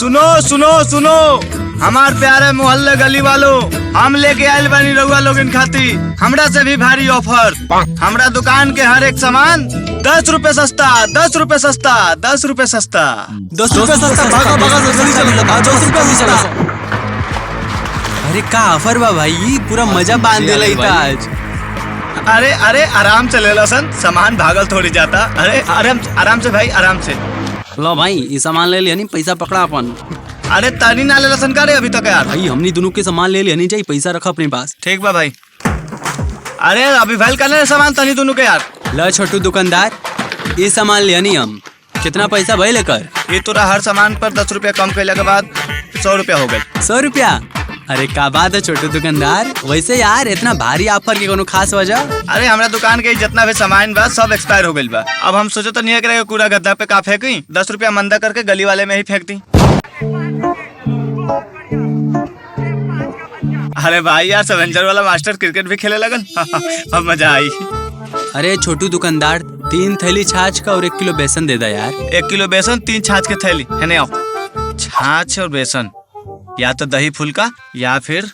सुनो सुनो सुनो हमार प्यारे मोहल्ले गली वालों, हम लेके आयल बानी रउआ लोगन खाती हमरा से भी भारी ऑफर। हमरा दुकान के हर एक सामान 10 रुपए सस्ता, 10 रुपए सस्ता, 10 रुपए सस्ता, 10 रुपए सस्ता। भागा भागा जल्दी चलो, 10 रुपए भी चला। अरे का ऑफर बा भाई, पूरा मजा बांध देला इता आज। अरे अरे आराम से ले लो सन, सामान भागल थोड़ी जाता। अरे आराम से भाई, आराम से लो भाई, ये सामान ले लिया नहीं, पैसा पकड़ा अपन। अरे तानी ना ले लो सन करे अभी तक यार। भाई हमनी दोनों के सामान ले लिया नहीं, चाहिए पैसा रखा अपने पास। ठीक बा भाई। अरे अभी भाई करने सामान तानी दोनों के यार। ला छोटू दुकानदार, ये सामान लिया नहीं हम, कितना पैसा भाई लेकर? ये तोरा हर सामान पर 10 रुपया कम कैला के बाद 100 रुपया हो गए। 100 रुपया? अरे का बात है छोटू दुकानदार। वैसे यार इतना भारी ऑफर की कोनो खास वजह? अरे हमारा दुकान के जितना भी सामान बा सब एक्सपायर हो गइल बा। अब हम सोचे तो नहीं है कूड़ा गद्दा पे का फेंकी, 10 रुपया मंदा करके गली वाले में ही फेंक दी। अरे भाई यार, सवेंजर वाला मास्टर क्रिकेट भी खेले लगन। अब मजा आई। अरे छोटू दुकानदार, 3 थैली छाछ का और 1 किलो बेसन दे दा यार। 1 किलो बेसन, 3 छाछ के थैली है नहीं। आओ छाछ और बेसन, या तो दही फुल्का या फिर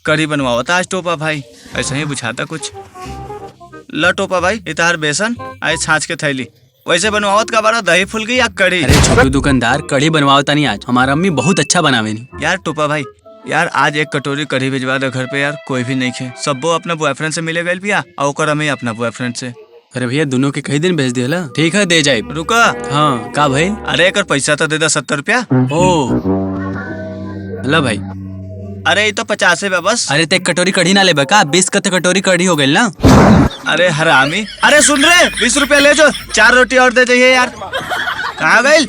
कढ़ी बनवाओ था आज टोपा भाई, ऐसा ही बुझाता कुछ। ल टोपा भाई, इतार बेसन आई छाछ के थैली, वैसे बनवाओ का बारा दही फुल्की या कढ़ी। अरे छोटू दुकानदार, कढ़ी बनवाता नहीं आज, हमारा अम्मी बहुत अच्छा बनावे नहीं। यार टोपा भाई यार, आज 1 कटोरी कढ़ी भिजवा दे घर पे यार, कोई भी नहीं खे। सबो अपना बॉयफ्रेंड से मिले गए भैया, और ओकर अम्मी अपना बॉयफ्रेंड से। अरे भैया दोनों के कई दिन भेज दिया। ठीक है दे जाए। रुका। हाँ का भाई? अरे एकर पैसा तो दे दा 70 रुपया। ओ ला भाई। अरे ये तो 50 है बस। अरे ते कटोरी कढ़ी ना ले बका, 20 का कटोरी कढ़ी हो गई ना। अरे हरामी, अरे सुन रहे 20 रुपया ले जो, 4 रोटी और दे जाइए यार। कहाँ गई?